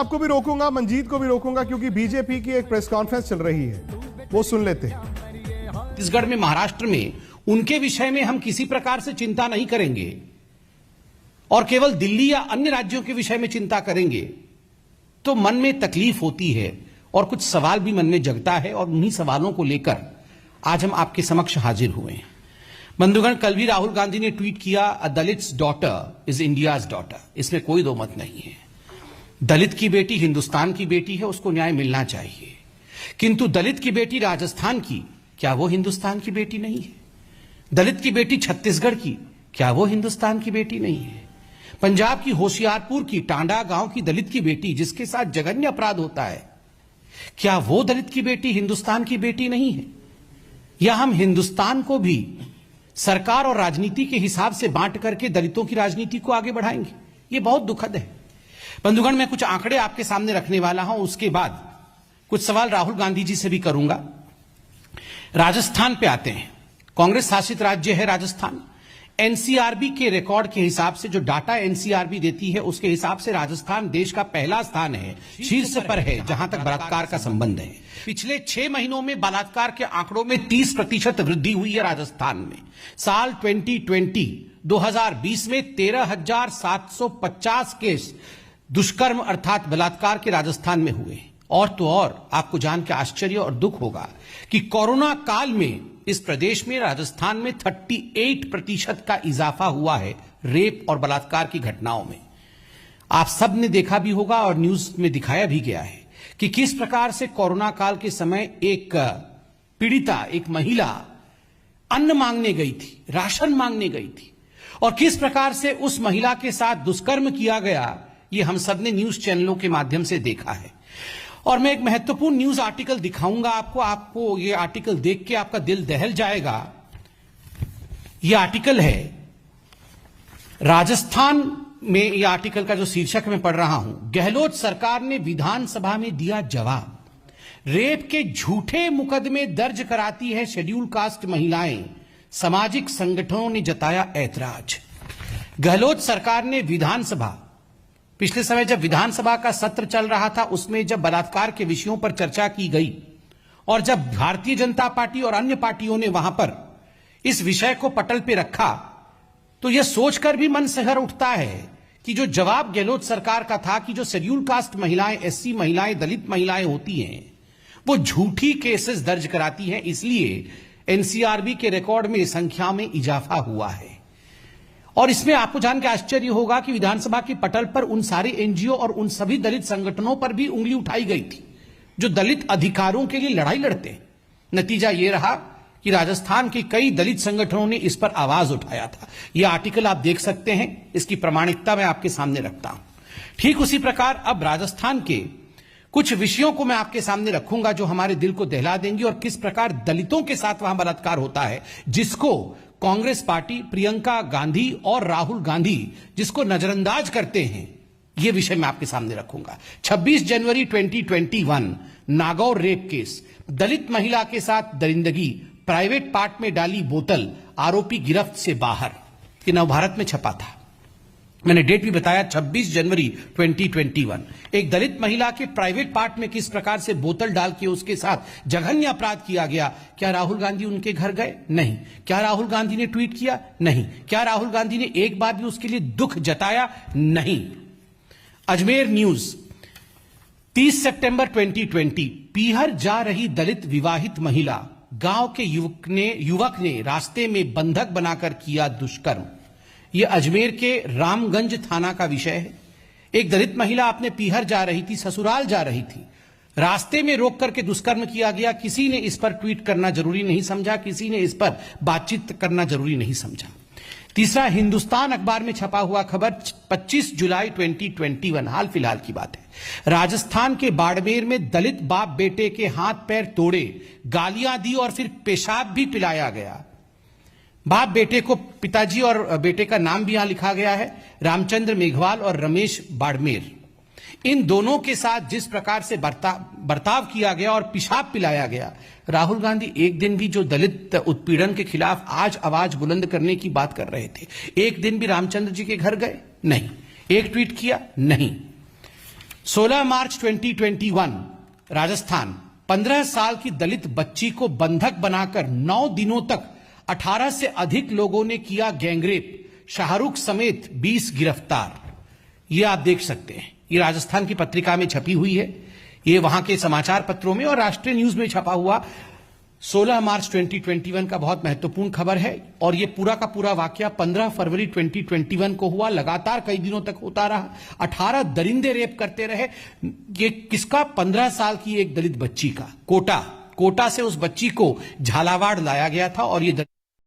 आपको भी रोकूंगा, मंजीत को भी रोकूंगा, क्योंकि बीजेपी की एक प्रेस कॉन्फ्रेंस चल रही है, वो सुन लेते हैं। छत्तीसगढ़ में, महाराष्ट्र में उनके विषय में हम किसी प्रकार से चिंता नहीं करेंगे और केवल दिल्ली या अन्य राज्यों के विषय में चिंता करेंगे तो मन में तकलीफ होती है और कुछ सवाल भी मन में जगता है, और उन्हीं सवालों को लेकर आज हम आपके समक्ष हाजिर हुए हैं। बंधुगण, कल भी राहुल गांधी ने ट्वीट किया, a Dalit's daughter is India's daughter. इसमें कोई दो मत नहीं है। दलित की बेटी हिंदुस्तान की बेटी है, उसको न्याय मिलना चाहिए। किंतु दलित की बेटी राजस्थान की, क्या वो हिंदुस्तान की बेटी नहीं है? दलित की बेटी छत्तीसगढ़ की, क्या वो हिंदुस्तान की बेटी नहीं है? पंजाब की होशियारपुर की टांडा गांव की दलित की बेटी, जिसके साथ जघन्य अपराध होता है, क्या वो दलित की बेटी हिंदुस्तान की बेटी नहीं है? या हम हिंदुस्तान को भी सरकार और राजनीति के हिसाब से बांट करके दलितों की राजनीति को आगे बढ़ाएंगे? ये बहुत दुखद है। बंधुगण, मैं कुछ आंकड़े आपके सामने रखने वाला हूं, उसके बाद कुछ सवाल राहुल गांधी जी से भी करूंगा। राजस्थान पे आते हैं। कांग्रेस शासित राज्य है राजस्थान। एनसीआरबी के रिकॉर्ड के हिसाब से, जो डाटा एनसीआरबी देती है, उसके हिसाब से राजस्थान देश का पहला स्थान है, शीर्ष पर है जहां तक बलात्कार का संबंध है। पिछले 6 महीनों में बलात्कार के आंकड़ों में 30% वृद्धि हुई है राजस्थान में। साल 2020 में 13,750 केस दुष्कर्म अर्थात बलात्कार के राजस्थान में हुए। और तो और आपको जान के आश्चर्य और दुख होगा कि कोरोना काल में इस प्रदेश में, राजस्थान में 38% का इजाफा हुआ है रेप और बलात्कार की घटनाओं में। आप सब ने देखा भी होगा और न्यूज में दिखाया भी गया है कि किस प्रकार से कोरोना काल के समय एक पीड़िता, एक महिला अन्न मांगने गई थी, राशन मांगने गई थी, और किस प्रकार से उस महिला के साथ दुष्कर्म किया गया, ये हम सब ने न्यूज चैनलों के माध्यम से देखा है। और मैं एक महत्वपूर्ण न्यूज आर्टिकल दिखाऊंगा आपको ये आर्टिकल देख के आपका दिल दहल जाएगा। ये आर्टिकल है राजस्थान में, ये आर्टिकल का जो शीर्षक मैं पढ़ रहा हूं, गहलोत सरकार ने विधानसभा में दिया जवाब। रेप के झूठे मुकदमे दर्ज कराती है शेड्यूल कास्ट महिलाएं, सामाजिक संगठनों ने जताया ऐतराज। गहलोत सरकार ने विधानसभा, पिछले समय जब विधानसभा का सत्र चल रहा था, उसमें जब बलात्कार के विषयों पर चर्चा की गई और जब भारतीय जनता पार्टी और अन्य पार्टियों ने वहां पर इस विषय को पटल पे रखा, तो यह सोचकर भी मन सिहर उठता है कि जो जवाब गहलोत सरकार का था कि जो शेड्यूल कास्ट महिलाएं, एससी महिलाएं, दलित महिलाएं होती हैं, वो झूठी केसेस दर्ज कराती हैं, इसलिए एनसीआरबी के रिकॉर्ड में संख्या में इजाफा हुआ है। और इसमें आपको जान के आश्चर्य होगा कि विधानसभा के पटल पर उन सारे एनजीओ और उन सभी दलित संगठनों पर भी उंगली उठाई गई थी जो दलित अधिकारों के लिए लड़ाई लड़ते हैं। नतीजा यह रहा कि राजस्थान के कई दलित संगठनों ने इस पर आवाज उठाया था। यह आर्टिकल आप देख सकते हैं, इसकी प्रामाणिकता मैं आपके सामने रखता हूं। ठीक उसी प्रकार अब राजस्थान के कुछ विषयों को मैं आपके सामने रखूंगा जो हमारे दिल को दहला देंगी, और किस प्रकार दलितों के साथ वहां बलात्कार होता है, जिसको कांग्रेस पार्टी, प्रियंका गांधी और राहुल गांधी जिसको नजरअंदाज करते हैं, यह विषय मैं आपके सामने रखूंगा। 26 जनवरी 2021 नागौर रेप केस, दलित महिला के साथ दरिंदगी, प्राइवेट पार्ट में डाली बोतल, आरोपी गिरफ्त से बाहर। ये नवभारत में छपा था। मैंने डेट भी बताया, 26 जनवरी 2021। एक दलित महिला के प्राइवेट पार्ट में किस प्रकार से बोतल डाल के उसके साथ जघन्य अपराध किया गया। क्या राहुल गांधी उनके घर गए? नहीं। क्या राहुल गांधी ने ट्वीट किया? नहीं। क्या राहुल गांधी ने एक बार भी उसके लिए दुख जताया? नहीं। अजमेर न्यूज, 30 सितंबर 2020, पीहर जा रही दलित विवाहित महिला, गांव के युवक ने रास्ते में बंधक बनाकर किया दुष्कर्म। यह अजमेर के रामगंज थाना का विषय है। एक दलित महिला अपने पीहर जा रही थी, ससुराल जा रही थी, रास्ते में रोक करके दुष्कर्म किया गया। किसी ने इस पर ट्वीट करना जरूरी नहीं समझा, किसी ने इस पर बातचीत करना जरूरी नहीं समझा। तीसरा, हिंदुस्तान अखबार में छपा हुआ खबर, 25 जुलाई 2021, हाल फिलहाल की बात है। राजस्थान के बाड़मेर में दलित बाप बेटे के हाथ पैर तोड़े, गालियां दी और फिर पेशाब भी पिलाया गया। बाप बेटे को, पिताजी और बेटे का नाम भी यहां लिखा गया है, रामचंद्र मेघवाल और रमेश बाड़मेर। इन दोनों के साथ जिस प्रकार से बर्ताव किया गया और पेशाब पिलाया गया, राहुल गांधी एक दिन भी जो दलित उत्पीड़न के खिलाफ आज आवाज बुलंद करने की बात कर रहे थे, एक दिन भी रामचंद्र जी के घर गए? नहीं। एक ट्वीट किया? नहीं। 16 मार्च 2021 राजस्थान, 15 साल की दलित बच्ची को बंधक बनाकर 9 दिनों तक 18 से अधिक लोगों ने किया गैंगरेप, शाहरुख समेत 20 गिरफ्तार। ये आप देख सकते हैं, ये राजस्थान की पत्रिका में छपी हुई है, ये वहां के समाचार पत्रों में और राष्ट्रीय न्यूज में छपा हुआ 16 मार्च 2021 का बहुत महत्वपूर्ण खबर है। और ये पूरा का पूरा वाकया 15 फरवरी 2021 को हुआ, लगातार कई दिनों तक होता रहा, 18 दरिंदे रेप करते रहे। ये किसका? 15 साल की एक दलित बच्ची का। कोटा से उस बच्ची को झालावाड़ लाया गया था और ये